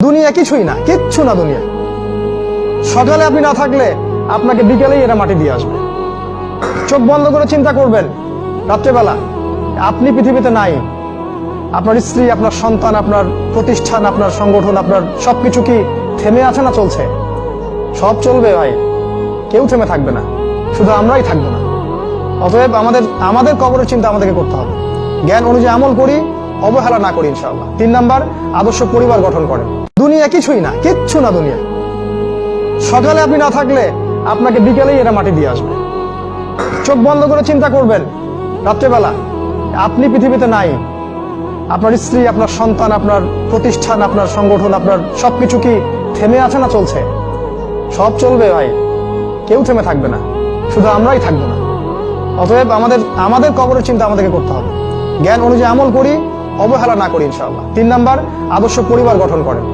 দুনিয়া কিছুই না, কিচ্ছু না দুনিয়া। সকালে আপনি না থাকলে আপনাকে বিকেলেই এরা মাটি দিয়ে আসবে। চোখ বন্ধ করে চিন্তা করবেন রাত্রেবেলা আপনি পৃথিবীতে নাই, আপনার স্ত্রী, আপনার সন্তান, আপনার প্রতিষ্ঠান, আপনার সংগঠন, আপনার সবকিছু কি থেমে আছে না চলছে? সব চলবে ভাই, কেউ থেমে থাকবে না, শুধু আমরাই থাকবো না। অতএব আমাদের কবরের চিন্তা আমাদেরকে করতে হবে। জ্ঞান অনুযায়ী আমল করি, অবহেলা না করি ইনশাআল্লাহ। 3 নাম্বার, আদর্শ পরিবার গঠন করেন। দুনিয়া কিছুই না, কিচ্ছু না দুনিয়া। সকালে আপনি না থাকলে আপনাকে বিকেলেই এরা মাটি দিয়ে আসবে। চোখ বন্ধ করে চিন্তা করবেন রাত্রেবেলা আপনি পৃথিবীতে নাই, আপনার স্ত্রী, আপনার সন্তান, আপনার প্রতিষ্ঠান, আপনার সংগঠন, আপনার সবকিছু কি থেমে আছে না চলছে? সব চলবে ভাই, কেউ থেমে থাকবে না, শুধু আমরাই থাকবো না। অতএব আমাদের কবরের চিন্তা আমাদেরকে করতে হবে। জ্ঞান অনুযায়ী আমল করি, অবহেলা না করি ইনশাআল্লাহ। 3 নাম্বার, আদর্শ পরিবার গঠন করেন।